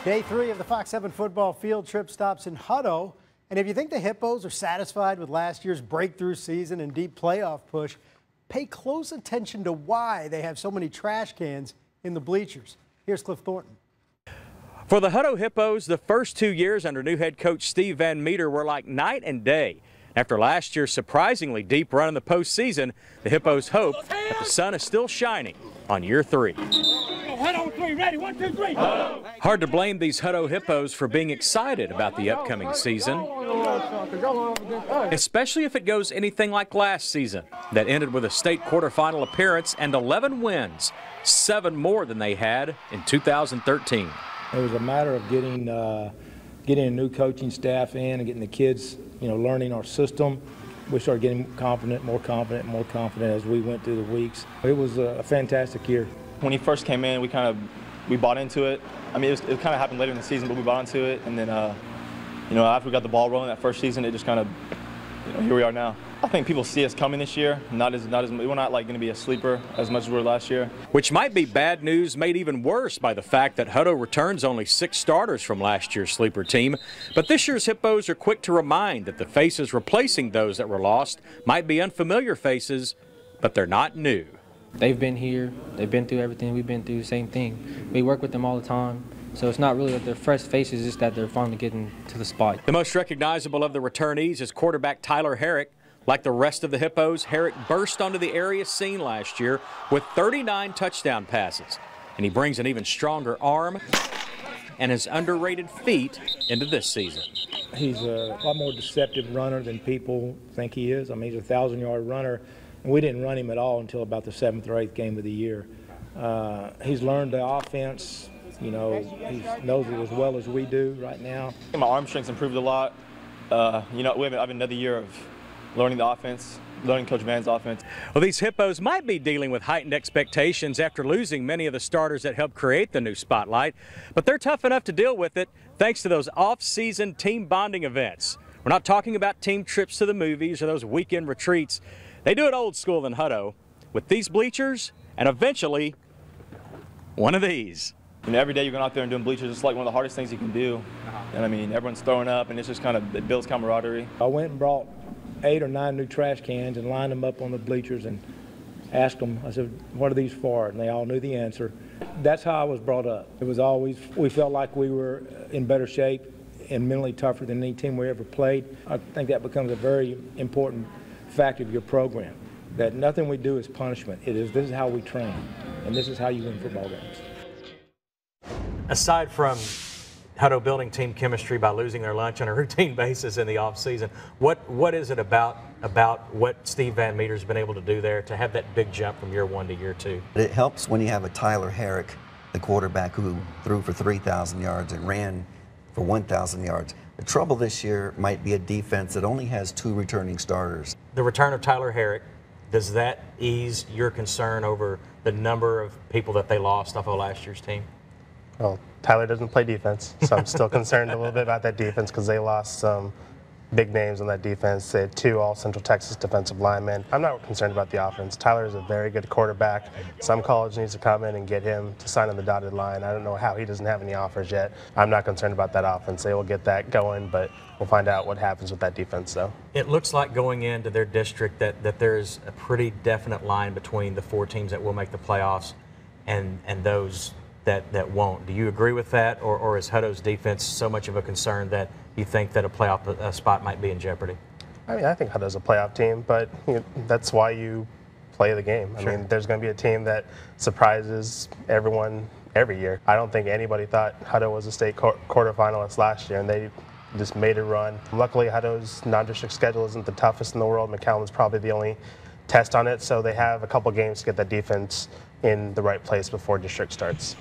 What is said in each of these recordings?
Day 3 of the Fox 7 football field trip stops in Hutto. And if you think the Hippos are satisfied with last year's breakthrough season and deep playoff push, pay close attention to why they have so many trash cans in the bleachers. Here's Clif Thornton. For the Hutto Hippos, the first 2 years under new head coach Steve Van Meter were like night and day. After last year's surprisingly deep run in the postseason, the Hippos hope that the sun is still shining on year 3. Ready, 1, 2, 3. Hard to blame these Hutto Hippos for being excited about the upcoming season, especially if it goes anything like last season that ended with a state quarterfinal appearance and 11 wins, 7 more than they had in 2013. It was a matter of getting a new coaching staff in and getting the kids, learning our system. We started getting more confident as we went through the weeks. It was a fantastic year. When he first came in, we bought into it. I mean, it kind of happened later in the season, but we bought into it. And then, after we got the ball rolling that first season, it just kind of, here we are now. I think people see us coming this year. We're not like going to be a sleeper as much as we were last year. Which might be bad news made even worse by the fact that Hutto returns only 6 starters from last year's sleeper team. But this year's Hippos are quick to remind that the faces replacing those that were lost might be unfamiliar faces, but they're not new. They've been here, they've been through everything, we've been through the same thing. We work with them all the time, so it's not really that they're fresh faces, it's that they're finally getting to the spot. The most recognizable of the returnees is quarterback Tyler Herrick. Like the rest of the Hippos, Herrick burst onto the area scene last year with 39 touchdown passes. And he brings an even stronger arm and his underrated feet into this season. He's a lot more deceptive runner than people think he is. I mean, he's a 1,000-yard runner. And we didn't run him at all until about the 7th or 8th game of the year. He's learned the offense. He knows it as well as we do right now. My arm strength's improved a lot. We have another year of learning the offense, learning Coach Van's offense. Well, these Hippos might be dealing with heightened expectations after losing many of the starters that helped create the new spotlight, but they're tough enough to deal with it thanks to those off-season team bonding events. We're not talking about team trips to the movies or those weekend retreats. They do it old school in Hutto with these bleachers and eventually one of these. Every day you're going out there and doing bleachers, it's like one of the hardest things you can do. And I mean, everyone's throwing up and it's just it builds camaraderie. I went and brought 8 or 9 new trash cans and lined them up on the bleachers and asked them, I said, what are these for? And they all knew the answer. That's how I was brought up. It was always, we felt like we were in better shape and mentally tougher than any team we ever played. I think that becomes a very important fact of your program, that nothing we do is punishment. This is how we train, and this is how you win football games. Aside from Hutto building team chemistry by losing their lunch on a routine basis in the offseason, what is it about what Steve Van Meter's been able to do there to have that big jump from year 1 to year 2? It helps when you have a Tyler Herrick, the quarterback who threw for 3,000 yards and ran for 1,000 yards. The trouble this year might be a defense that only has 2 returning starters. The return of Tyler Herrick, does that ease your concern over the number of people that they lost off of last year's team? Well, Tyler doesn't play defense, so I'm still concerned a little bit about that defense because they lost some big names on that defense. They had 2 all-Central Texas defensive linemen. I'm not concerned about the offense. Tyler is a very good quarterback. Some college needs to come in and get him to sign on the dotted line. I don't know how he doesn't have any offers yet. I'm not concerned about that offense. They will get that going, but we'll find out what happens with that defense, though. It looks like going into their district that there's a pretty definite line between the 4 teams that will make the playoffs and those that won't. Do you agree with that, or is Hutto's defense so much of a concern that you think that a playoff spot might be in jeopardy? I mean, I think Hutto's a playoff team, but that's why you play the game. Sure. I mean, there's going to be a team that surprises everyone every year. I don't think anybody thought Hutto was a state quarterfinalist last year, and they just made a run. Luckily, Hutto's non-district schedule isn't the toughest in the world. McAllen's probably the only test on it, so they have a couple games to get that defense in the right place before district starts.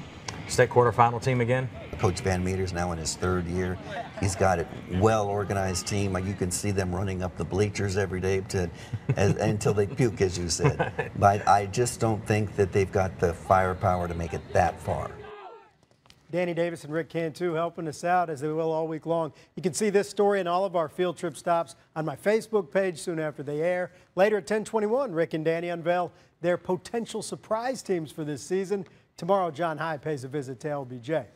State quarterfinal team again? Coach Van Meter's now in his 3rd year. He's got a well-organized team. You can see them running up the bleachers every day until they puke, as you said. But I just don't think that they've got the firepower to make it that far. Danny Davis and Rick Cantu helping us out, as they will all week long. You can see this story and all of our field trip stops on my Facebook page soon after they air. Later at 10:21, Rick and Danny unveil their potential surprise teams for this season. Tomorrow, John High pays a visit to LBJ.